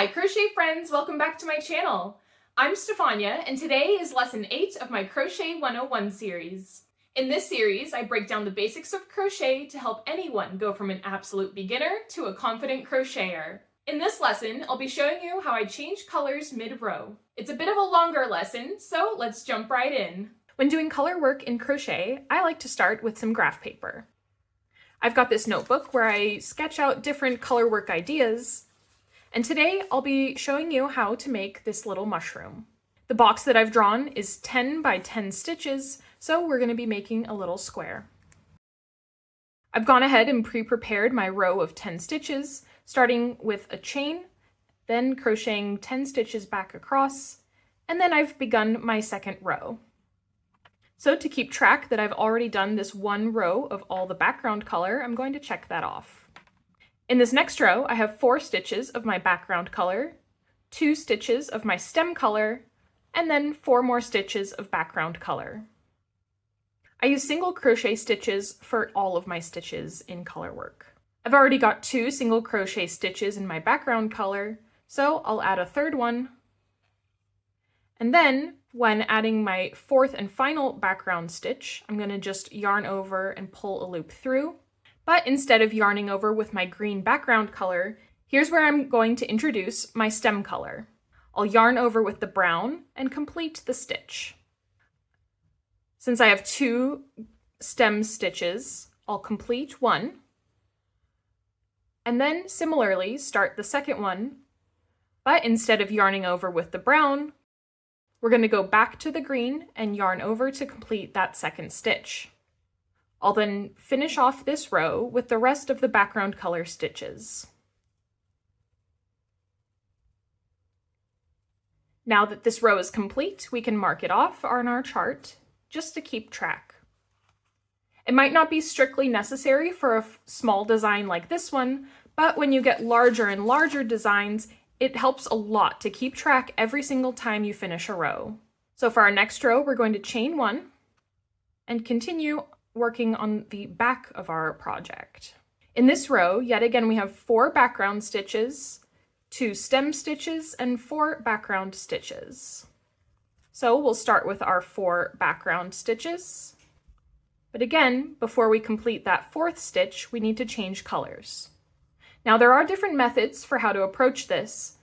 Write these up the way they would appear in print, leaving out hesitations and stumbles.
Hi crochet friends, welcome back to my channel. I'm Stefania and today is lesson 8 of my Crochet 101 series. In this series, I break down the basics of crochet to help anyone go from an absolute beginner to a confident crocheter. In this lesson, I'll be showing you how I change colors mid-row. It's a bit of a longer lesson, so let's jump right in. When doing color work in crochet, I like to start with some graph paper. I've got this notebook where I sketch out different color work ideas. And today I'll be showing you how to make this little mushroom. The box that I've drawn is 10 by 10 stitches, so we're going to be making a little square. I've gone ahead and pre-prepared my row of 10 stitches, starting with a chain, then crocheting 10 stitches back across, and then I've begun my second row. So to keep track that I've already done this one row of all the background color, I'm going to check that off. In this next row, I have 4 stitches of my background color, 2 stitches of my stem color, and then 4 more stitches of background color. I use single crochet stitches for all of my stitches in color work. I've already got 2 single crochet stitches in my background color, so I'll add a third one. And then, when adding my 4th and final background stitch, I'm going to just yarn over and pull a loop through. But instead of yarning over with my green background color, here's where I'm going to introduce my stem color. I'll yarn over with the brown and complete the stitch. Since I have 2 stem stitches, I'll complete one, and then similarly start the second one, but instead of yarning over with the brown, we're going to go back to the green and yarn over to complete that second stitch. I'll then finish off this row with the rest of the background color stitches. Now that this row is complete, we can mark it off on our chart just to keep track. It might not be strictly necessary for a small design like this one, but when you get larger and larger designs, it helps a lot to keep track every single time you finish a row. So for our next row, we're going to chain 1 and continue working on the back of our project. In this row, yet again, we have 4 background stitches, 2 stem stitches, and 4 background stitches. So we'll start with our 4 background stitches. But again, before we complete that 4th stitch, we need to change colors. Now there are different methods for how to approach this,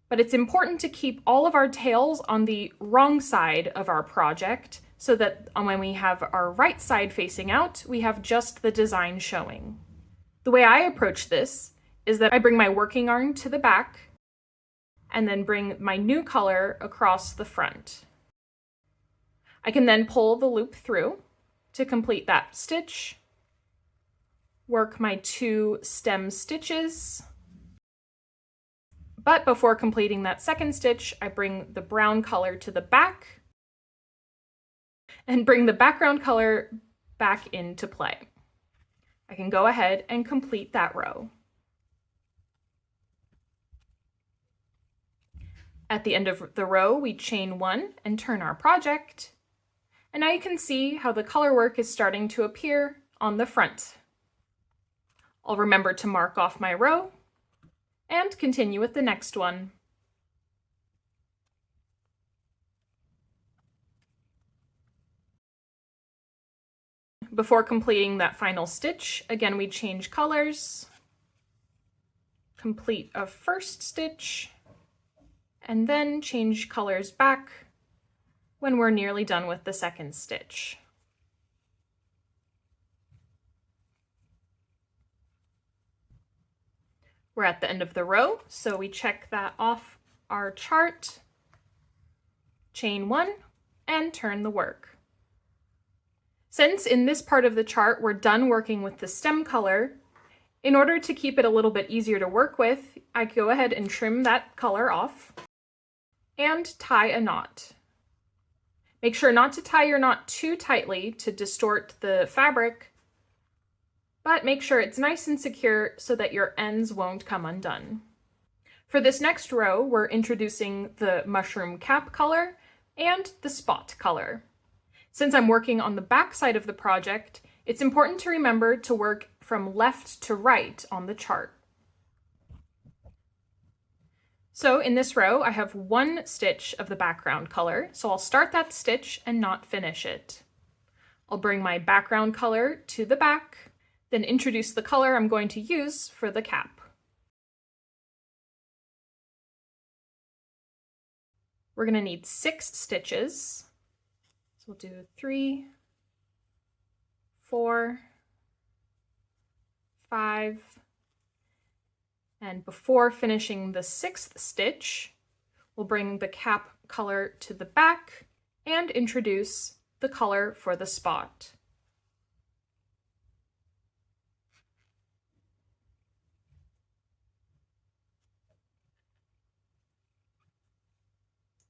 but it's important to keep all of our tails on the wrong side of our project so that when we have our right side facing out, we have just the design showing. The way I approach this is that I bring my working yarn to the back and then bring my new color across the front. I can then pull the loop through to complete that stitch, work my 2 stem stitches, but before completing that second stitch, I bring the brown color to the back and bring the background color back into play. I can go ahead and complete that row. At the end of the row, we chain 1 and turn our project. And now you can see how the color work is starting to appear on the front. I'll remember to mark off my row and continue with the next one. Before completing that final stitch, again, we change colors, complete a first stitch, and then change colors back when we're nearly done with the second stitch. We're at the end of the row, so we check that off our chart, chain 1, and turn the work. Since in this part of the chart we're done working with the stem color, in order to keep it a little bit easier to work with, I go ahead and trim that color off and tie a knot. Make sure not to tie your knot too tightly to distort the fabric, but make sure it's nice and secure so that your ends won't come undone. For this next row, we're introducing the mushroom cap color and the spot color. Since I'm working on the back side of the project, it's important to remember to work from left to right on the chart. So in this row, I have one stitch of the background color, so I'll start that stitch and not finish it. I'll bring my background color to the back, then introduce the color I'm going to use for the cap. We're going to need 6 stitches. So we'll do 3, 4, 5, and before finishing the 6th stitch, we'll bring the cap color to the back and introduce the color for the spot.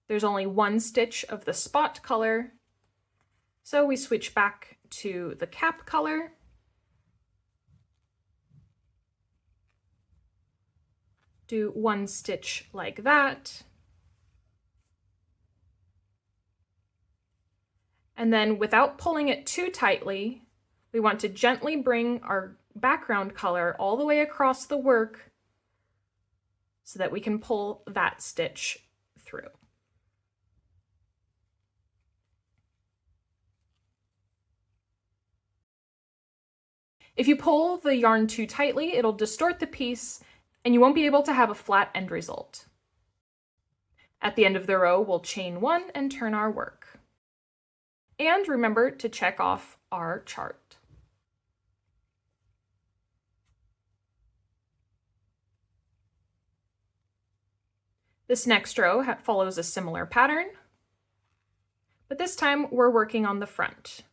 There's only one stitch of the spot color, so we switch back to the cap color. Do one stitch like that. And then without pulling it too tightly, we want to gently bring our background color all the way across the work so that we can pull that stitch through. If you pull the yarn too tightly, it'll distort the piece and you won't be able to have a flat end result. At the end of the row, we'll chain 1 and turn our work. And remember to check off our chart. This next row follows a similar pattern, but this time we're working on the front.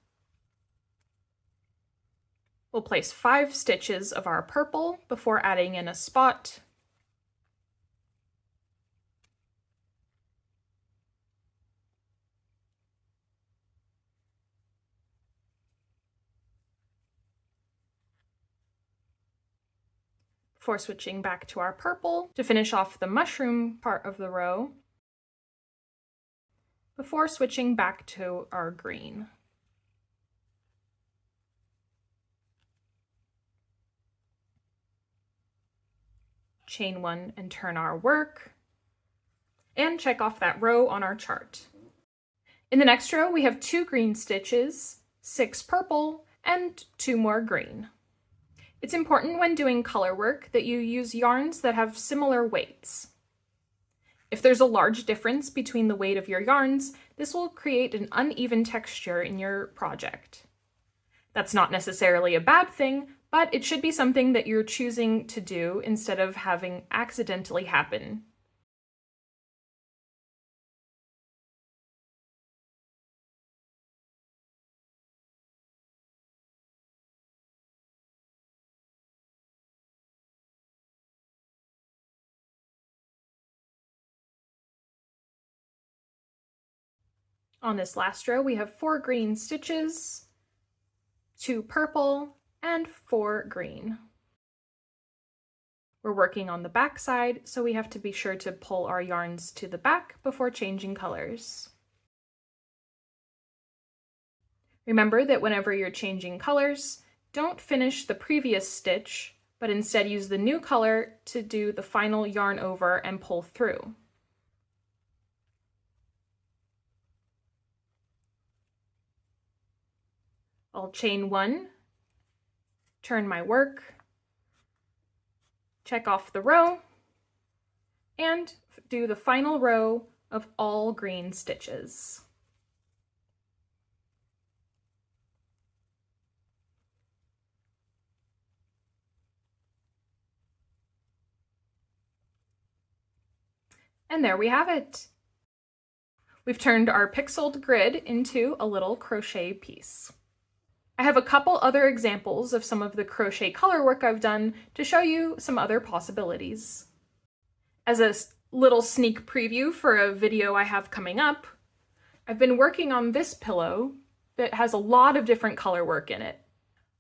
We'll place 5 stitches of our purple before adding in a spot. Before switching back to our purple to finish off the mushroom part of the row, before switching back to our green. Chain 1 and turn our work, and check off that row on our chart. In the next row, we have 2 green stitches, 6 purple, and 2 more green. It's important when doing color work that you use yarns that have similar weights. If there's a large difference between the weight of your yarns, this will create an uneven texture in your project. That's not necessarily a bad thing, but it should be something that you're choosing to do instead of having accidentally happen. On this last row, we have 4 green stitches, 2 purple, and 4 green. We're working on the back side, so we have to be sure to pull our yarns to the back before changing colors. Remember that whenever you're changing colors, don't finish the previous stitch, but instead use the new color to do the final yarn over and pull through. I'll chain 1, turn my work, check off the row, and do the final row of all green stitches. And there we have it. We've turned our pixeled grid into a little crochet piece. I have a couple other examples of some of the crochet color work I've done to show you some other possibilities. As a little sneak preview for a video I have coming up, I've been working on this pillow that has a lot of different color work in it.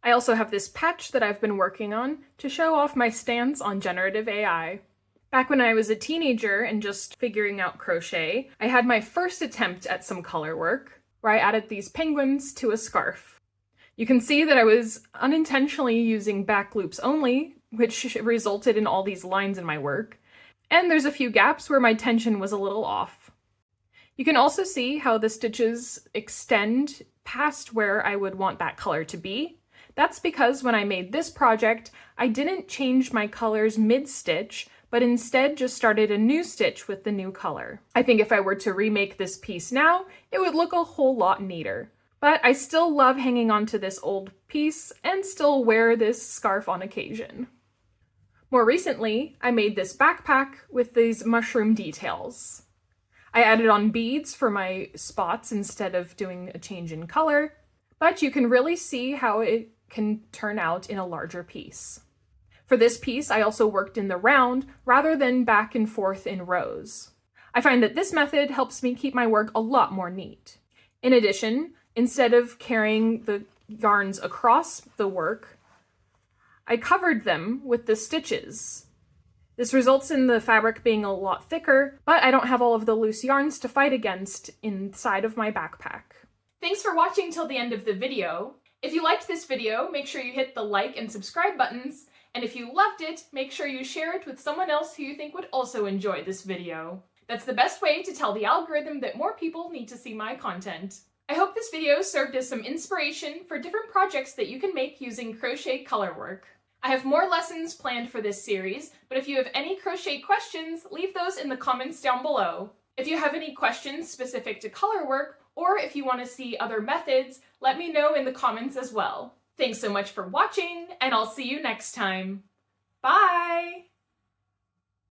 I also have this patch that I've been working on to show off my stance on generative AI. Back when I was a teenager and just figuring out crochet, I had my first attempt at some color work, where I added these penguins to a scarf. You can see that I was unintentionally using back loops only, which resulted in all these lines in my work. And there's a few gaps where my tension was a little off. You can also see how the stitches extend past where I would want that color to be. That's because when I made this project, I didn't change my colors mid-stitch, but instead just started a new stitch with the new color. I think if I were to remake this piece now, it would look a whole lot neater. But I still love hanging on to this old piece and still wear this scarf on occasion. More recently, I made this backpack with these mushroom details. I added on beads for my spots instead of doing a change in color, but you can really see how it can turn out in a larger piece. For this piece, I also worked in the round rather than back and forth in rows. I find that this method helps me keep my work a lot more neat. In addition, instead of carrying the yarns across the work, I covered them with the stitches. This results in the fabric being a lot thicker, but I don't have all of the loose yarns to fight against inside of my backpack. Thanks for watching till the end of the video. If you liked this video, make sure you hit the like and subscribe buttons, and if you loved it, make sure you share it with someone else who you think would also enjoy this video. That's the best way to tell the algorithm that more people need to see my content. I hope this video served as some inspiration for different projects that you can make using crochet colorwork. I have more lessons planned for this series, but if you have any crochet questions, leave those in the comments down below. If you have any questions specific to colorwork, or if you want to see other methods, let me know in the comments as well. Thanks so much for watching, and I'll see you next time. Bye!